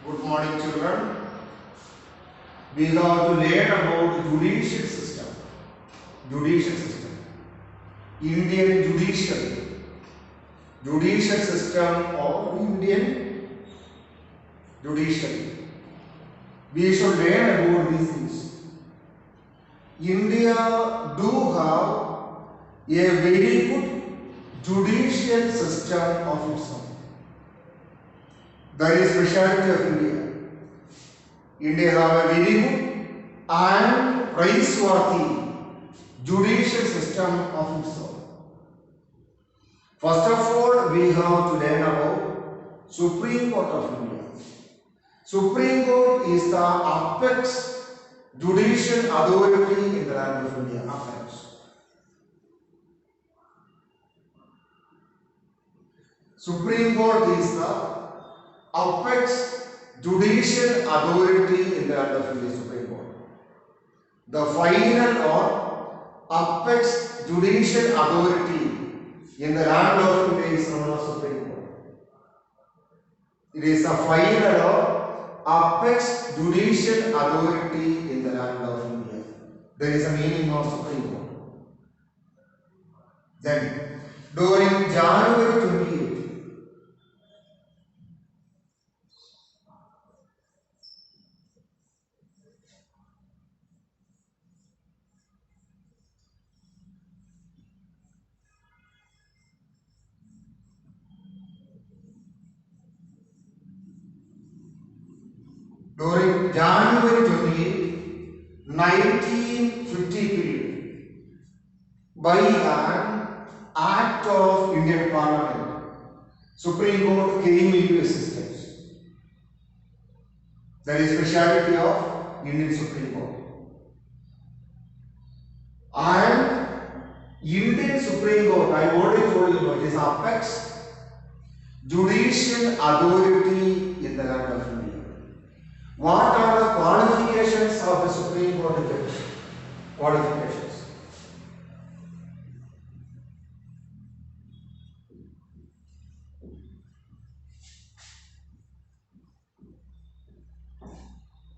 Good morning, children. We have to learn about judicial system. Judicial system. Indian judicial system of Indian judiciary. We should learn about these things. India do have a very good judicial system of its own. That is speciality of India. India have a very good and praiseworthy judicial system of its own. First of all, we have to learn about Supreme Court of India. Supreme Court is the apex judicial authority in the land of India. Apex. Supreme Court is the apex judicial authority in the land of India. Supreme Court. The final or apex judicial authority in the land of India is known as Supreme Court. It is the final or apex judicial authority in the land of India. There is a meaning of Supreme Court. Then, during January 28th, during January 28, 1950 period, by an act of Indian Parliament, Supreme Court came into existence. That is speciality of Indian Supreme Court. And Indian Supreme Court, I already told you, it is apex judicial authority in the land of India. What are the qualifications of the Supreme Court judge? Qualifications.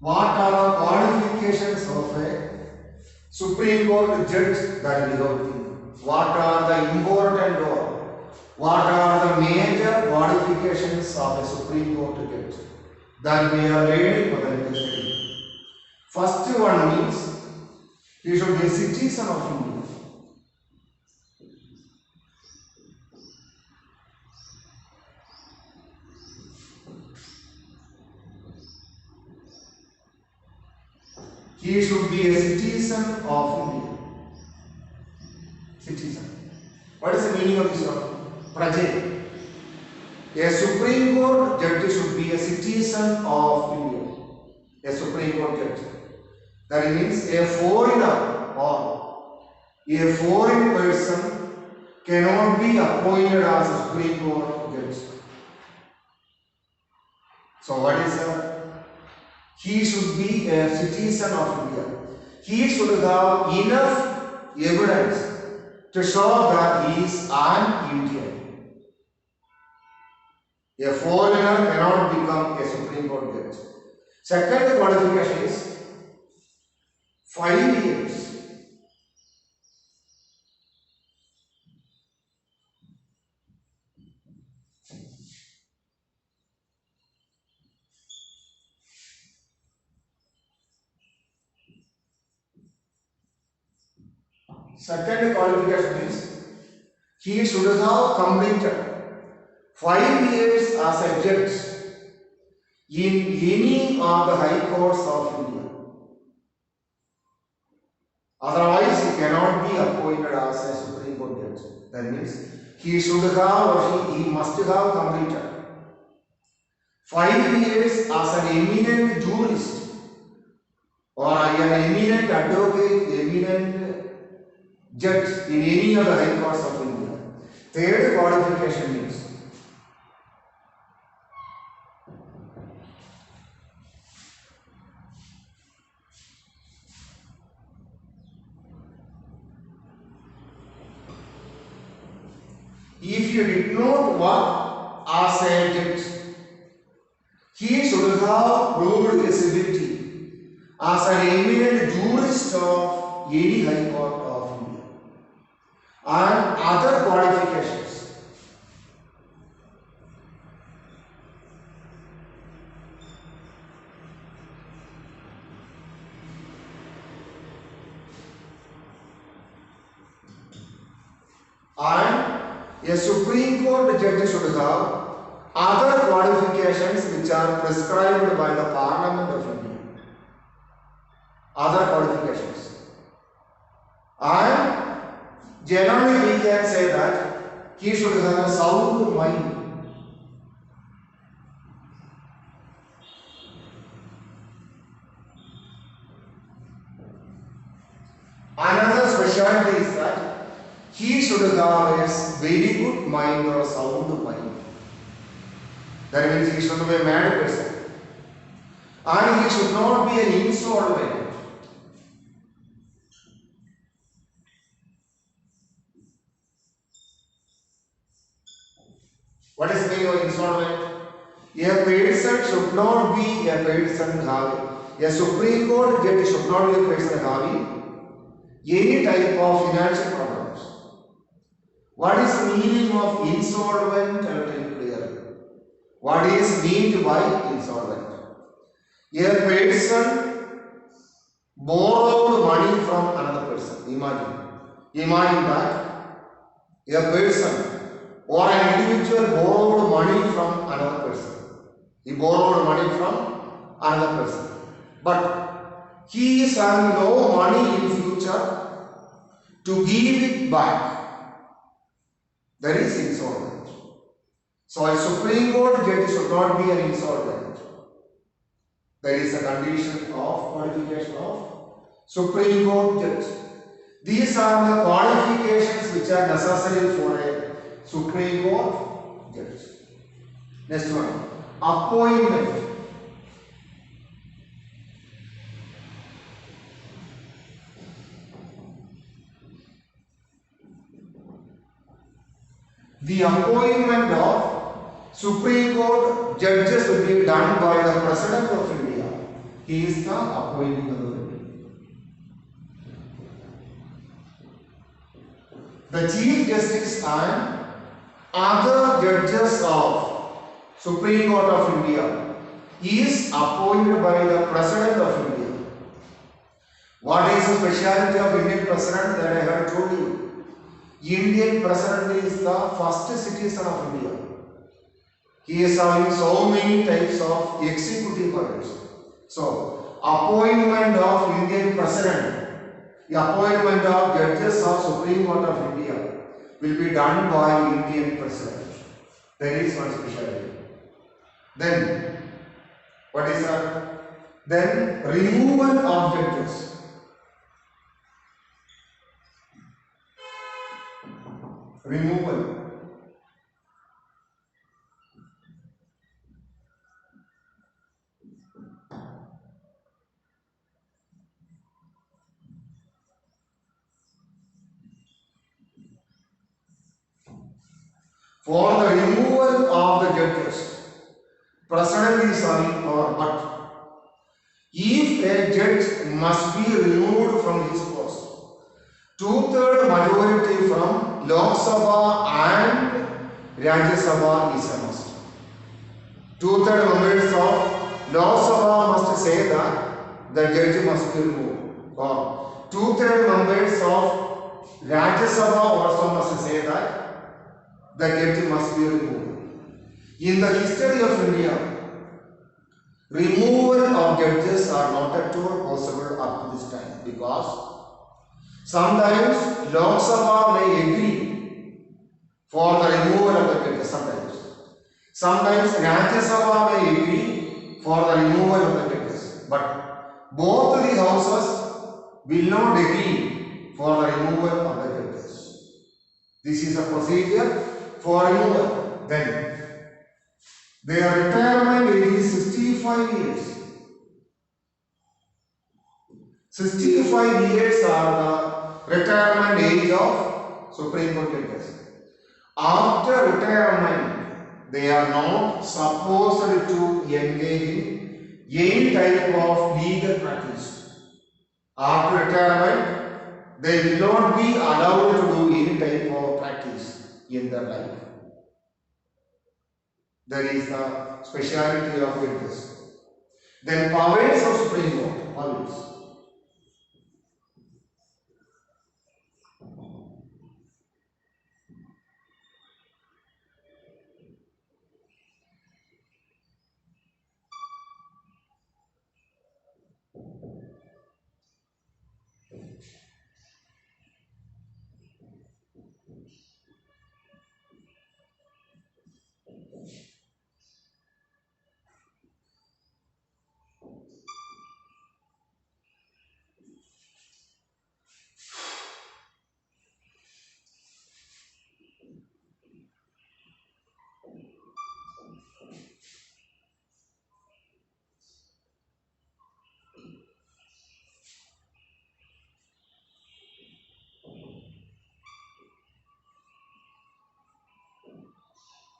What are the qualifications of a Supreme Court judge that we have to think? What are the important or what are the major qualifications of a Supreme Court judge that we are learning for the next study? First one means he should be a citizen of India. He should be a citizen of India. Citizen. What is the meaning of this word? Praja. A Supreme Court judge should be a citizen of India. A Supreme Court judge. That means a foreigner or a foreign person cannot be appointed as a Supreme Court judge. So what is that? He should be a citizen of India. He should have enough evidence to show that he is an Indian. A foreigner cannot become a Supreme Court judge. Second qualification is 5 years. Second qualification is he should have completed 5 years as a judge in any of the high courts of India. Otherwise, he cannot be appointed as a Supreme Court judge. That means he should have or he must have completed 5 years as an eminent jurist or an eminent advocate, eminent judge in any of the high courts of India. Third qualification means if you did not work as a judge, He should have proved his ability as an eminent jurist of any High Court of India and other qualifications. And a Supreme Court judge should have other qualifications which are prescribed by the Parliament of India. Other qualifications. And generally we can say that he should have a sound mind. Another specialty is that he should have a very good mind or a sound mind. That means he should not be a mad person. And he should not be an insolvent. What is the meaning of insolvent? A person should not be a person having. A Supreme Court judge should not be a person having any type of financial problems. What is the meaning of insolvent? I will tell you clearly. What is meant by insolvent? A person borrowed money from another person. Imagine that a person or an individual borrowed money from another person. He borrowed money from another person. But he is having no money in future to give it back. That is insolvent. So a Supreme Court judge should not be an insolvent. That is a condition of qualification of Supreme Court judge. These are the qualifications which are necessary for a Supreme Court judge. Next one, appointment. The appointment of Supreme Court judges will be done by the President of India. He is the appointing authority. The Chief Justice and other judges of Supreme Court of India is appointed by the President of India. What is the speciality of Indian President that I have told you? Indian President is the first citizen of India. He is having so many types of executive powers. So, appointment of Indian President, the appointment of judges of Supreme Court of India will be done by Indian President. There is one specialty. Then, what is that? Then, removal of judges. Removal. For the removal of the judges, President is having power, but if a judge must be removed from his post, 2/3 majority from Lok Sabha and Rajya Sabha is a must. 2/3 members of Lok Sabha must say that the judge must be removed, or 2/3 members of Rajya Sabha also must say that the judge must be removed. In the history of India, removal of judges are not at all possible up to this time, because sometimes Lok Sabha may agree for the removal of the judges. Sometimes Rajya Sabha may agree for the removal of the judges. But both the houses will not agree for the removal of the judges. This is a procedure for removal. Then their retirement age is 65 years. 65 years are the retirement age of Supreme Court judges. After retirement, they are not supposed to engage in any type of legal practice. After retirement, they will not be allowed to do any type of practice in their life. That is the speciality of judges. Then powers of Supreme Court. Powers.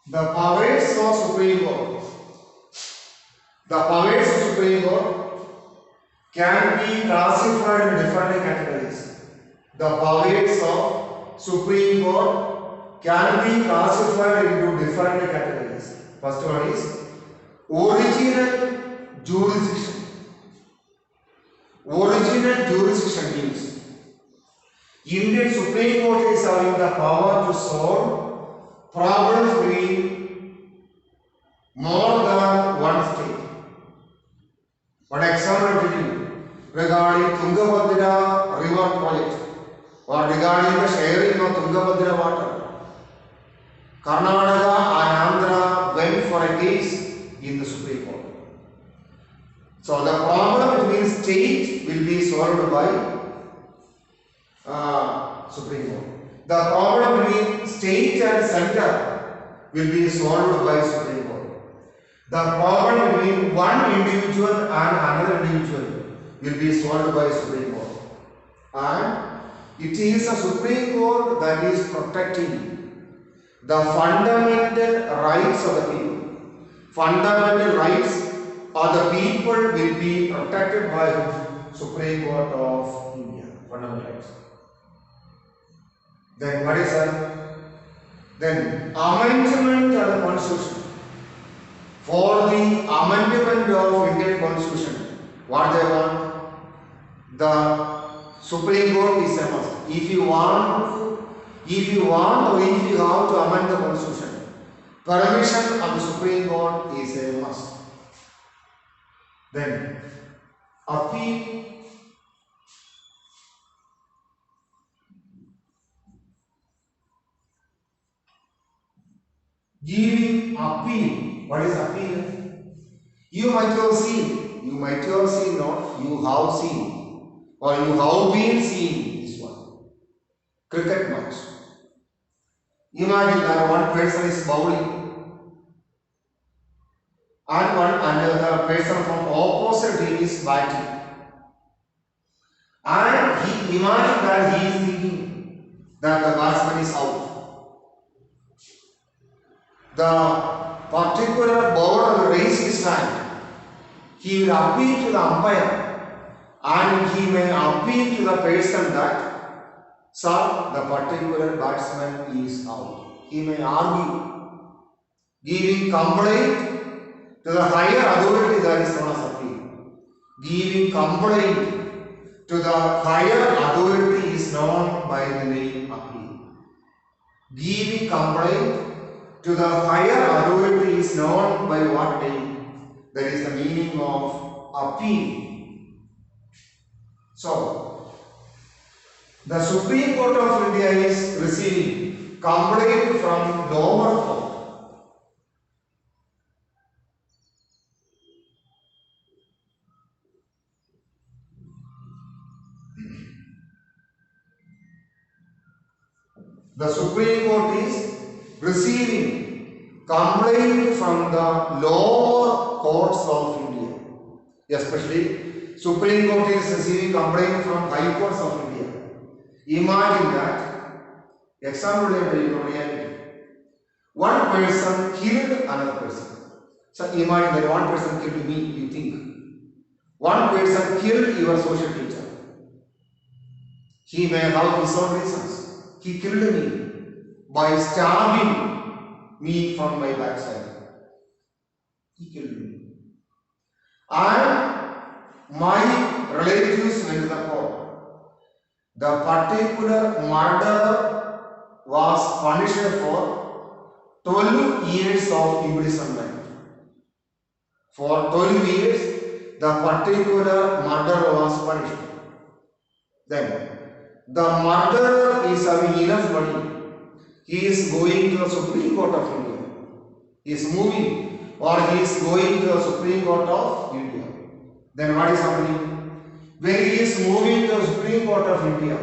The powers of Supreme Court. The powers of Supreme Court can be classified in different categories. The powers of Supreme Court can be classified into different categories. First one is original jurisdiction. Original jurisdiction means Indian Supreme Court is having the power to solve problems between more than one state. One example I will give you regarding Tungabhadra river project or regarding the sharing of Tungabhadra water. Karnataka and Andhra went for a case in the Supreme Court. So the problem between state will be solved by Supreme Court. The problem between state and center will be solved by Supreme Court. The problem between one individual and another individual will be solved by Supreme Court. And it is the Supreme Court that is protecting the fundamental rights of the people. Fundamental rights of the people will be protected by Supreme Court of India. Fundamental rights. Then what is that? Then amendment of the Constitution. For the amendment of Indian Constitution, what they want? The Supreme Court is a must. If you want or if you have to amend the Constitution, permission of the Supreme Court is a must. Then appeal. Giving appeal. What is appeal? You might have seen, not, you have seen, or you have been seeing this one. Cricket match. Imagine that one person is bowling and another person from opposite team is batting. And imagine that he is thinking that the batsman is out. The particular bowler will raise his hand. He will appeal to the umpire and he may appeal to the person that, sir, the particular batsman is out. He may argue, giving complaint to the higher authority, that is known as appeal. Giving complaint to the higher authority is known by the name appeal. Giving complaint to the higher authority is known by what name? That is the meaning of appeal. So, the Supreme Court of India is receiving complaint from lower court. The Supreme Court is receiving complaint from the lower courts of India. Especially Supreme Court is receiving complaint from high courts of India. Imagine that. Example, one person killed another person. So imagine that one person killed me, you think. One person killed your social teacher. He may have his own reasons. He killed me by stabbing me from my backside. He killed me. And my relatives went to the court. The particular murderer was punished for 12 years of imprisonment. For 12 years, the particular murderer was punished. Then, the murderer is having enough money. He is going to the Supreme Court of India. He is moving, or he is going to the Supreme Court of India. Then what is happening? When he is moving to the Supreme Court of India,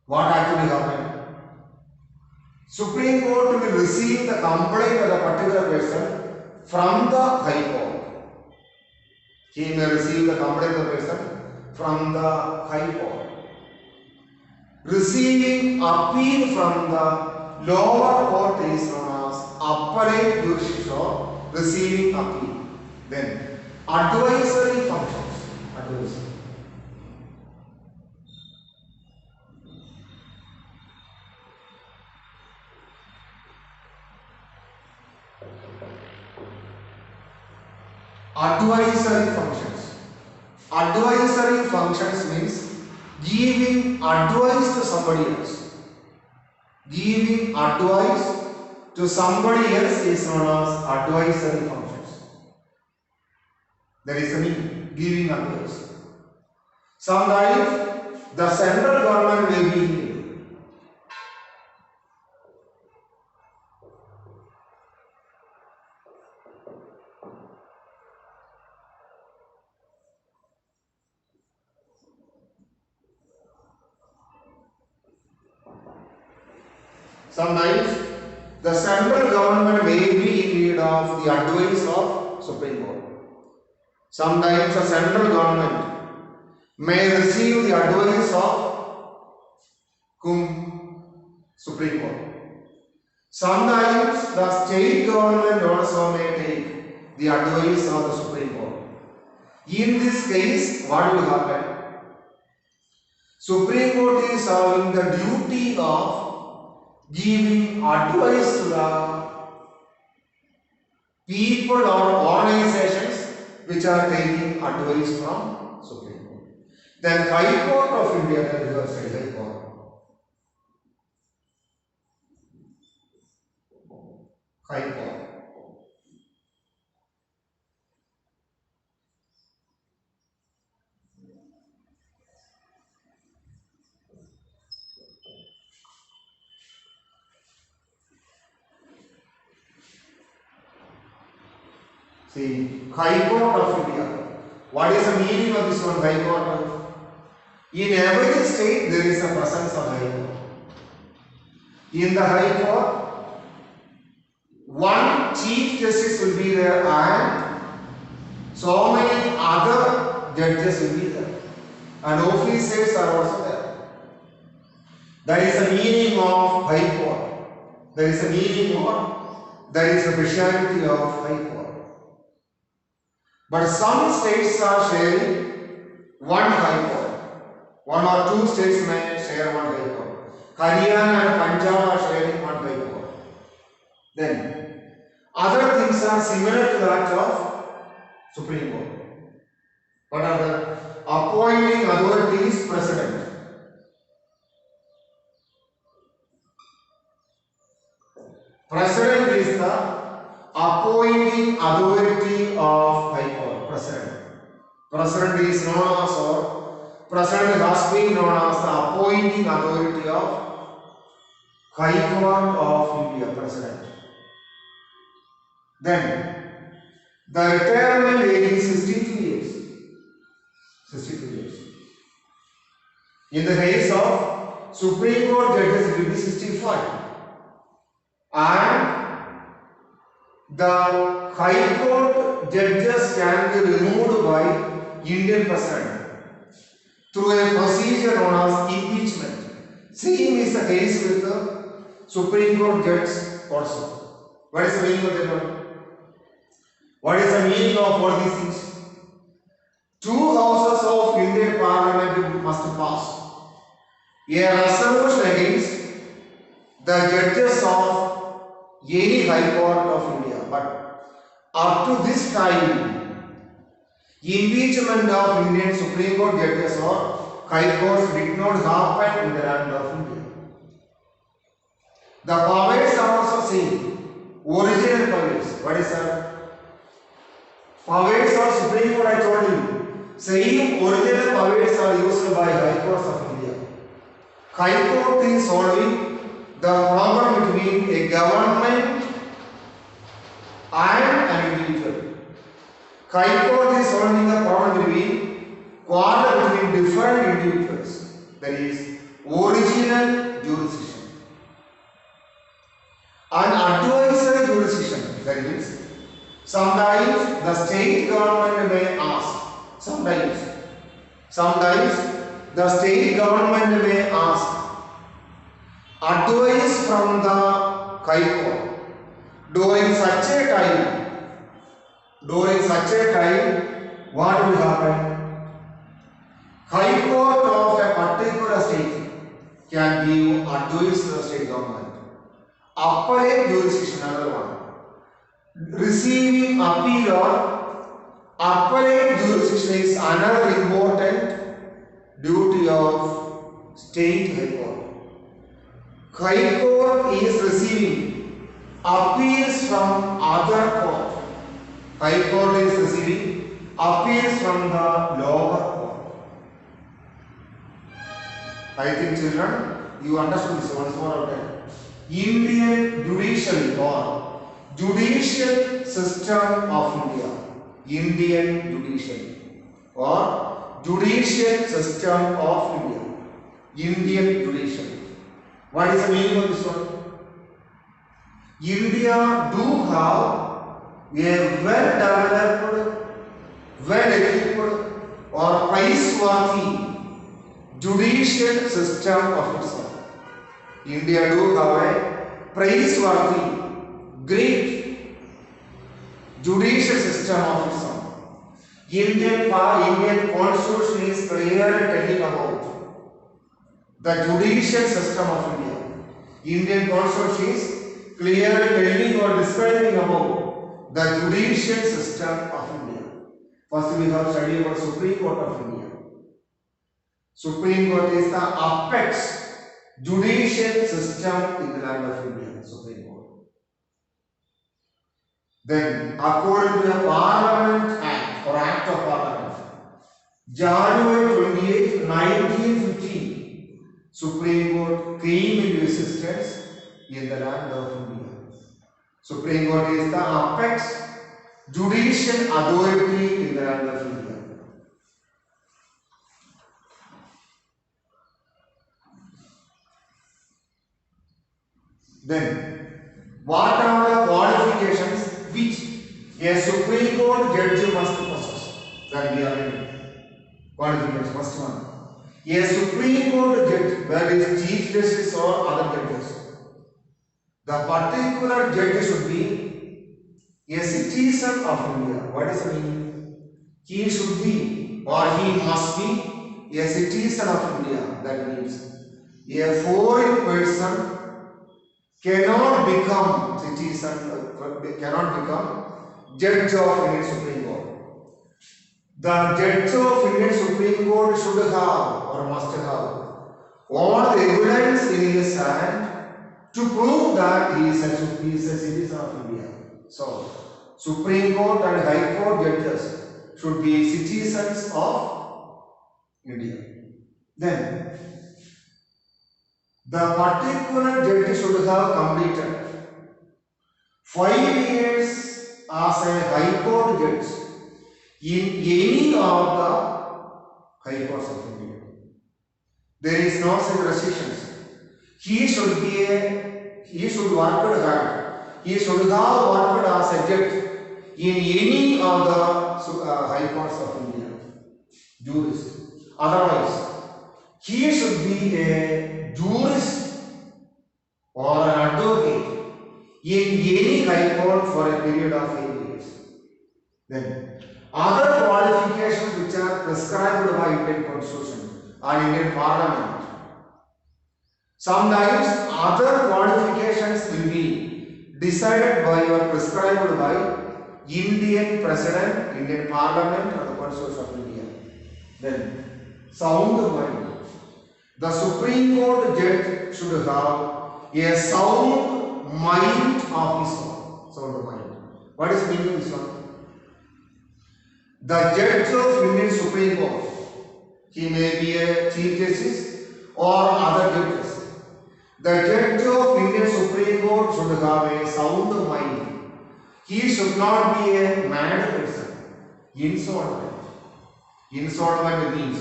what actually happened? Supreme Court will receive the complaint of the particular person from the High Court. He may receive the complaint of the person from the High Court. Receiving appeal from the lower court is known as appellate jurisdiction or receiving appeal. Then advisory functions. Advisory. Advisory functions. Advisory functions means giving advice to somebody else. Giving advice to somebody else is known as advisory functions. That is the meaning, giving advice. Sometimes the central government may be needed. Sometimes the central government may be in need of the advice of Supreme Court. Sometimes the central government may receive the advice of Supreme Court. Sometimes the state government also may take the advice of the Supreme Court. In this case, what will happen? Supreme Court is having the duty of giving advice to the people or organizations which are taking advice from Supreme Court. Then High Court of India, High Court. High Court. See, High Court of India. What is the meaning of this one, High Court? In every state there is a presence of High Court. In the High Court, one Chief Justice will be there and so many other judges will be there. And officers are also there. That is the meaning of High Court. That is the meaning of, that is the speciality of High Court. But some states are sharing one High Court. One or two states may share one High Court. Haryana and Punjab are sharing one High Court. Then, other things are similar to that of Supreme Court. What are the appointing authorities? President. President is the appointing authority of High Court. President. President is known as, or President has been known as the appointing authority of High Court of India. President. Then the retirement age is 62 years. 62 years. In the case of Supreme Court judges, it will be 65. And the High Court judges can be removed by Indian President through a procedure known as impeachment. Same is the case with the Supreme Court judges. also. What is the meaning of that one? What is the meaning of all these things? Two houses of Indian Parliament must pass a resolution against the judges of any High Court of India. But up to this time, impeachment of Indian Supreme Court judges or High Courts did not happen in the land of India. The powers are also same. Original powers. What is that? Powers of Supreme Court, I told you. Same original powers are used by High Courts of India. High Court is solving the problem between a government and an individual. High Court is solving the problem between quarrel between different individuals. That is original jurisdiction and advisory jurisdiction. That means sometimes the state government may ask. Sometimes the state government may ask advice from the High Court. During such a time, what will happen? High Court of a particular state can give advice to the state government. Appellate jurisdiction, another one. Receiving appeal or appellate jurisdiction is another important duty of state High Court. High Court is receiving appeals from other court. High Court is receiving appeals from the lower court. I think children, you understood this once more out there. Indian judiciary or judicial system of India. Indian judiciary or judicial system of India. Indian judiciary. What is the meaning of this one? India do have a well-developed, well-equipped or praiseworthy judicial system of its own. India do have a praiseworthy, great judicial system of its own. Indian constitution is clearly telling about the judicial system of India. Indian constitution is clearly telling or describing about the judicial system of India. First we have studied about Supreme Court of India. Supreme Court is the apex judicial system in the land of India. Supreme Court. Then according to the Parliament Act or Act of Parliament, January 28, 1915, Supreme Court came into existence in the land of India. Supreme Court is the apex judicial authority in the land of India. Then, what are the qualifications which a Supreme Court judge must possess? That we are in. Qualifications, first one. A Supreme Court judge, that is Chief Justice or other judges, the particular judge should be a citizen of India. What is the meaning? He should be or he must be a citizen of India. That means a foreign person cannot become citizen, cannot become judge of Indian Supreme Court. The judge of Indian Supreme Court should have or must have all the evidence in his hand to prove that he is a citizen of India. So, Supreme Court and High Court judges should be citizens of India. Then, the particular judge should have completed 5 years as a High Court judge in any of the High Courts of India. There is no such restrictions. He should work hard. He should have worked as a judge in any of the High Courts of India. Jurist. Otherwise, he should be a jurist or an advocate in any high court for a period of 8 years. Then, other qualifications which are prescribed by Indian Constitution and Indian Parliament. Sometimes other qualifications will be decided by or prescribed by Indian President, Indian Parliament and the Constitution of India. Then, sound mind. The Supreme Court judge should have a sound mind of his own. Sound mind. What is the meaning of this one? The judge of Indian Supreme Court, he may be a Chief Justice or other judges. The judge of Indian Supreme Court should have a sound mind. He should not be a mad person. Insolvent. Insolvent means,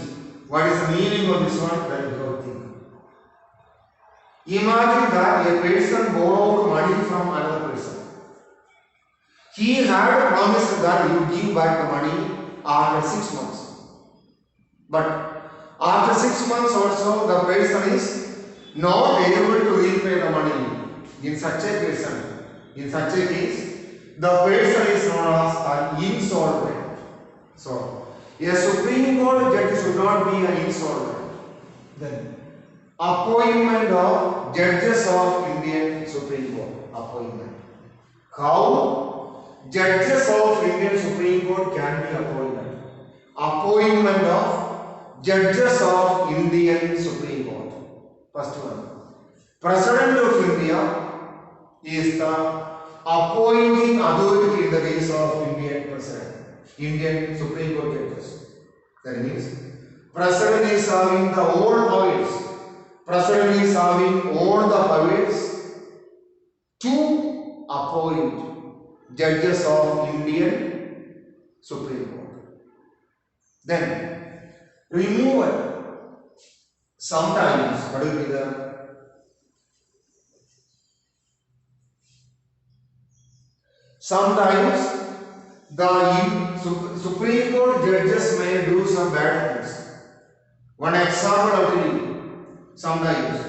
what is the meaning of this one? That you have to think. Imagine that a person borrowed money from another person. He had promised that he would give back the money after 6 months. But after 6 months also, the person is not able to repay the money. In such a person, in such a case, the person is known as an insolvent. So, a Supreme Court judge should not be an insolvent. Then, appointment of judges of Indian Supreme Court. Appointment. How judges of Indian Supreme Court can be appointed? Appointment of judges of Indian Supreme Court. First one. President of India is the appointing authority in the case of Indian President. Indian Supreme Court judges. That means President is having the all powers. President is having all the powers to appoint judges of Indian Supreme Court. Then removal. Sometimes what will be the sometimes the Supreme Court judges may do some bad things. One example I will give. Sometimes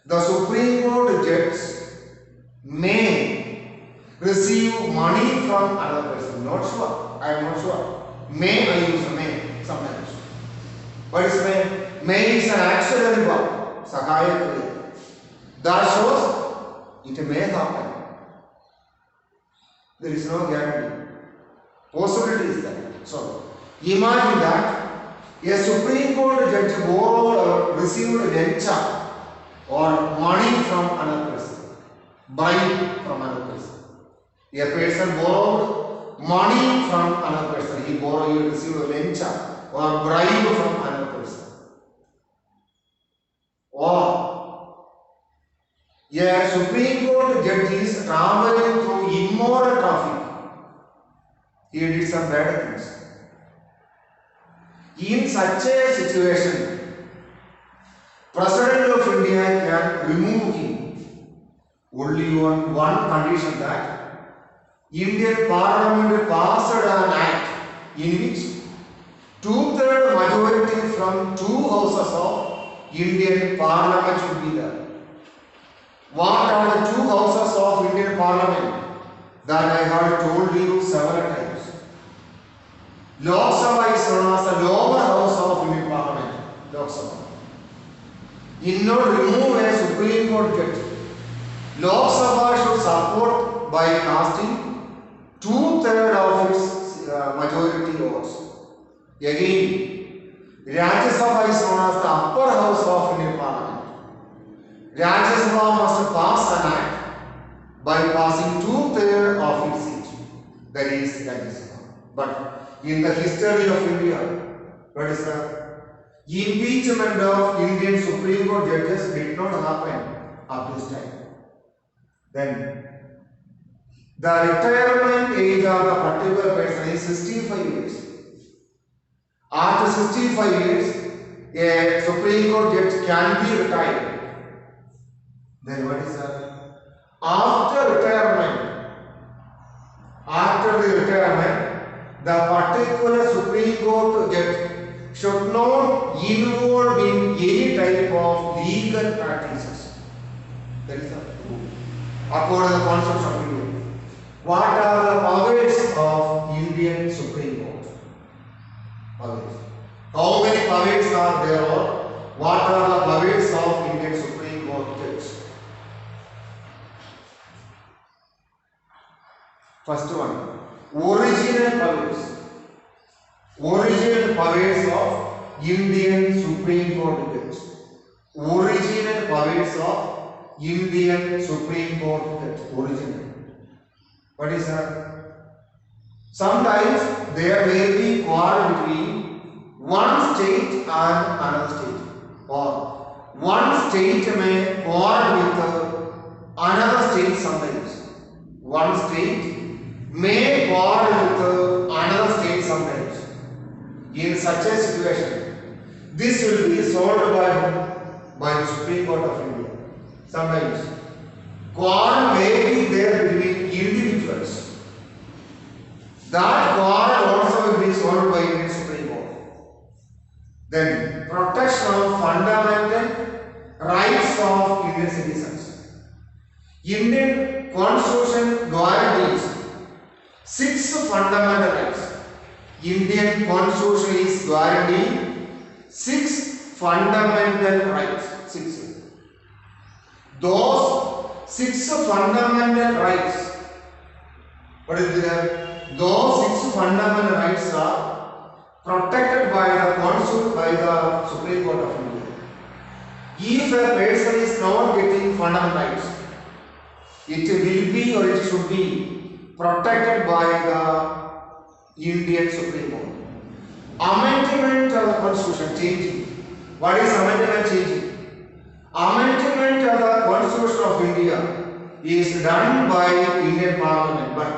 the Supreme Court judge may receive money from another person. Not sure. I am not sure. May I use may sometimes. What is may? May is an auxiliary verb. Sakaya kriya. That shows it may happen. There is no guarantee. Possibility is there. So, imagine that a Supreme Court judge borrowed or received lencha or money from another person, bribe from another person. A person borrowed money from another person. He received a lencha or bribe from another person. Or a Supreme Court judge is traveling through immoral traffic. He did some bad things. In such a situation, President of India can remove him only on one condition, that Indian Parliament passed an act in which 2/3 majority from 2 houses of Indian Parliament should be there. What are the 2 houses of Indian Parliament? That I have told you several times. Lok Sabha is known as the lower house of Indian Parliament. Lok Sabha. In order to remove a Supreme Court judge, Lok Sabha should support by casting 2/3 of its majority votes. Again, Rajya Sabha is known as the upper house of Indian Parliament. Rajya Sabha must pass an act by passing 2/3 of its seat. That is Rajya Sabha. But in the history of India, what is the impeachment of Indian Supreme Court judges did not happen up to this time. Then the retirement age of a particular person is 65 years. After 65 years, a Supreme Court judge can be retired. Then what is that? After the retirement, the particular Supreme Court judge should not involve in any type of legal practices. That is the rule. according to the Constitution of India. What are the powers of Indian Supreme Court? Powers. How many powers are there, or what are the powers of Indian Supreme Court judge? First one, original powers. Original powers of Indian Supreme Court judge. Original powers of Indian Supreme Court judge. Original. What is that? Sometimes there may be quarrel between one state and another state, or one state may quarrel with another state sometimes. One state may quarrel with another state sometimes. In such a situation, this will be solved by the Supreme Court of India. Sometimes quarrel may be there between individuals. That quarrel also will be solved by Indian Supreme Court. Then protection of fundamental rights of Indian citizens. Indian Constitution guarantees 6 fundamental rights. Indian Constitution is guaranteeing 6 fundamental rights. 6. Those 6 fundamental rights, what is there? Those 6 fundamental rights are protected by the Constitution, by the Supreme Court of India. If a person is not getting fundamental rights, it will be or it should be protected by the Indian Supreme Court. Amendment of the Constitution changing. What is amendment changing? Amendment of the Constitution of India is done by Indian Parliament, but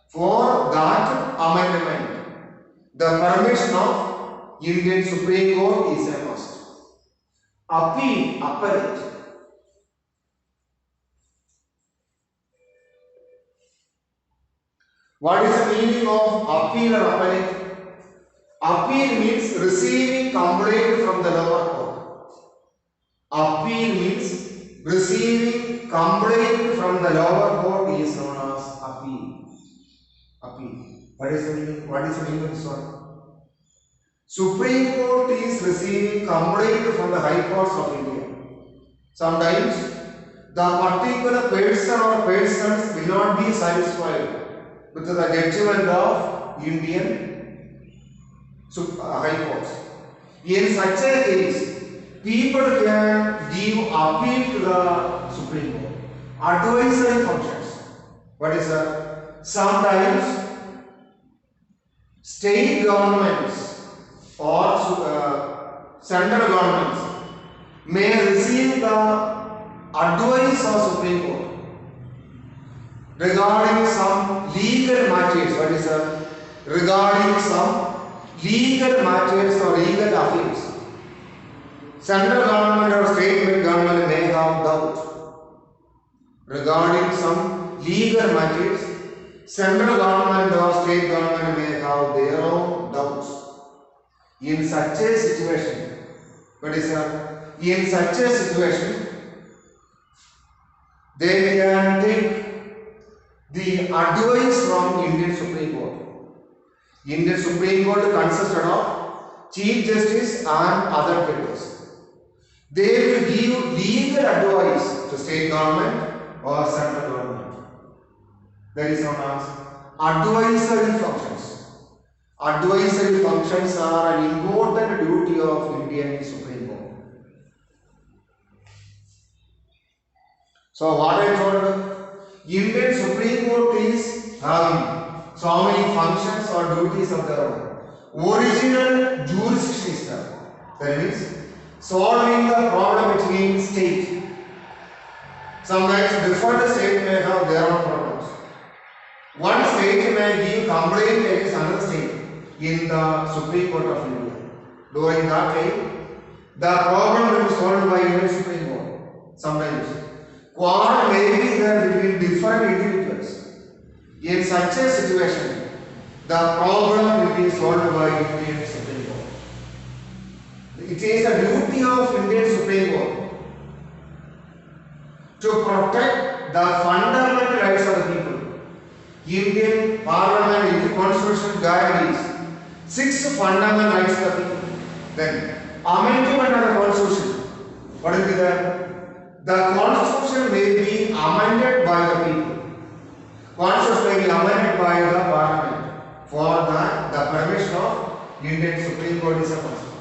for that amendment, the permission of Indian Supreme Court is a must. Appeal, appellate. What is the meaning of appeal or appellate? Appeal means receiving complaint from the lower court. Appeal means receiving complaint from the lower court is known as appeal. Appeal. What is the meaning? What is the meaning of this one? Supreme Court is receiving complaint from the High Courts of India. Sometimes the particular person or persons will not be satisfied with the judgment of Indian High Courts. In such a case, people can give appeal to the Supreme Court. Advisory functions. What is that? Sometimes state governments or central governments may receive the advice of Supreme Court regarding some legal matters. What is that? Regarding some legal matters or legal affairs. Central government or state government may have doubt regarding some legal matters. Central government or state government may have their own doubts. In such a situation, what is that? In such a situation, they can take the advice from Indian Supreme Court. Indian Supreme Court consisted of Chief Justice and other judges. They will give legal advice to state government or central government. That is known as advisory functions. Advisory functions are an important duty of Indian Supreme Court. So what I told, Indian Supreme Court is having so many functions or duties of their own. Original jurisdiction is there. That means solving the problem between state. Sometimes different states may have their own problems. One state may give complaint against another state in the Supreme Court of India. During that time, the problem will be solved by Indian Supreme Court. Sometimes quarrel may be there between different individuals. In such a situation, the problem will be solved by Indian Supreme Court. It is the duty of Indian Supreme Court to protect the fundamental rights of the people. Indian Parliament, Indian Constitution guarantees 6 fundamental rights of the people. Then, amendment of the Constitution. What is that? The Constitution may be amended by the people. Constitution may be amended by the Parliament. For that, the permission of Indian Supreme Court is a constitution.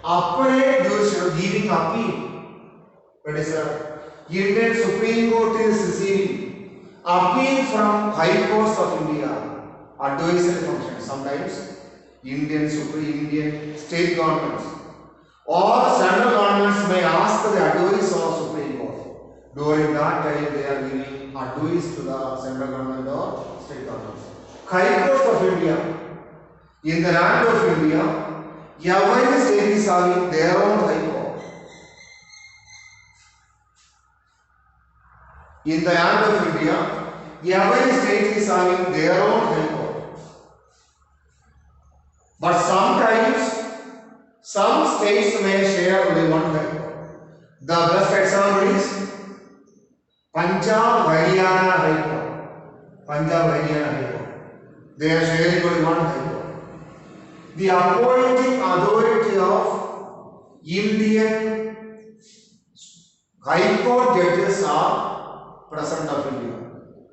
Appellate jurisdiction giving appeal. That is Indian Supreme Court is receiving appeal from High Courts of India. Advisory function. Sometimes Indian state governments or central governments may ask the advice of Supreme Court. During that time, they are giving advice to the central government or state governments. High Courts of India. In the land of India, every state is having their own High Court. In the land of India, every state is having their own High Court. But sometimes, some states may share only one High Court. The best example is Punjab Haryana High Court. Punjab Haryana High Court. They are sharing only one High Court. The appointing authority of Indian High Court judges are President of India.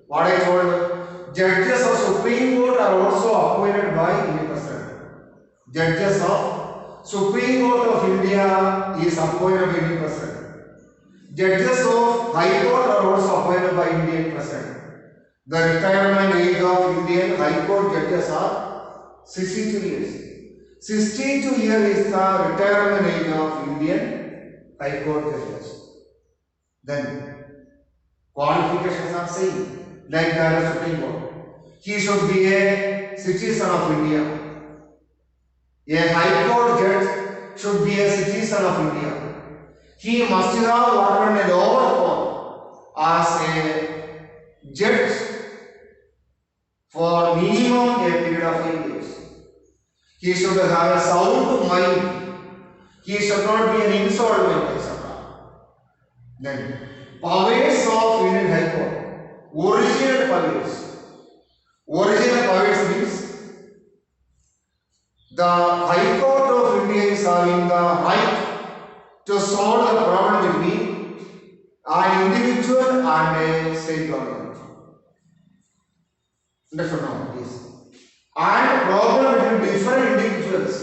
What I told, judges of Supreme Court are also appointed by Indian President. Judges of Supreme Court of India is appointed by Indian President. Judges of High Court are also appointed by Indian President. The retirement age of Indian High Court judges are 62 years. 62 years is the retirement age of Indian High Court judges. Then, qualifications are same, like the Supreme Court. He should be a citizen of India. A High Court judge should be a citizen of India. He must have worked in a lower court as a judge for minimum a period of 8 years. He should have a sound mind. He should not be an insolvent, etc. Then, powers of Indian High Court. Original powers. Original powers means the High Court of India is having the right to solve the problem between an individual and a state government. Understand now, please. And problem between different individuals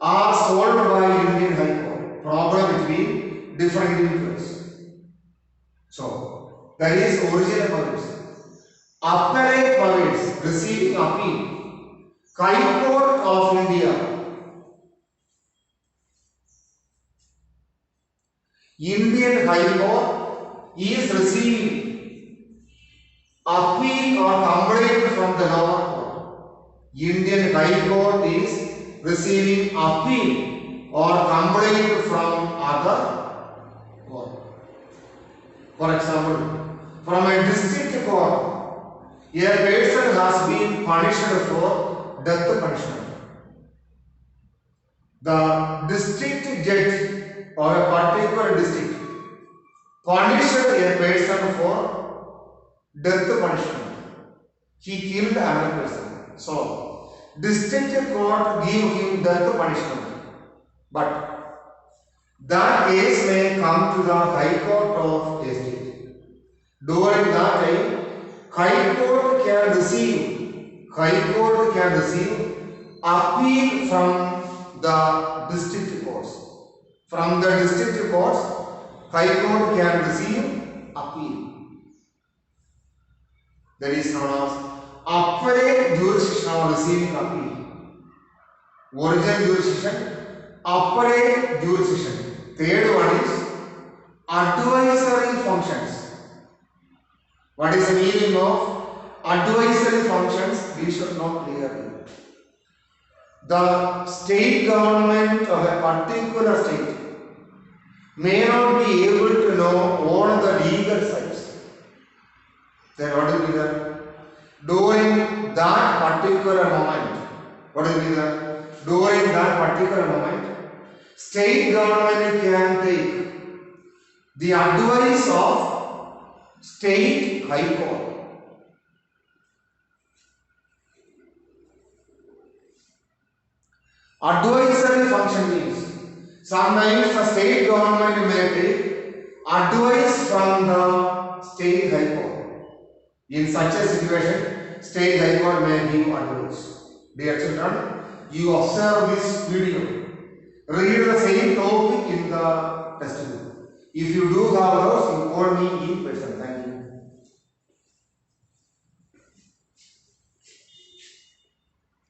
are solved by Indian High Court. Problem between different individuals. So, that is original powers. Appellate powers, receiving appeal. High Court of India. Indian High Court is receiving appeal or complaint from the lower court. Indian High Court is receiving appeal or complaint from other court. For example, from a district court, a person has been punished for death punishment. The district judge or a particular district punished a person for death punishment. He killed another person. So, district court give him death punishment. But that case may come to the High Court of a state. During that time, High Court can receive appeal from the district courts. From the district courts, High Court can receive appeal. That is known as appellate jurisdiction of receiving appeal. Original jurisdiction, appellate jurisdiction. Third one is advisory functions. What is the meaning of advisory functions? We should know clearly. The state government of a particular state may not be able to know all the legal sides. Then what will be there? During that particular moment, what will be there? During that particular moment, state government can take the advice of State High Court. Advisory function means sometimes the state government may take advice from the state high court. In such a situation, state high court may give advice. Dear children, you observe this video. Read the same topic in the textbook. If you do have those, you call me in person.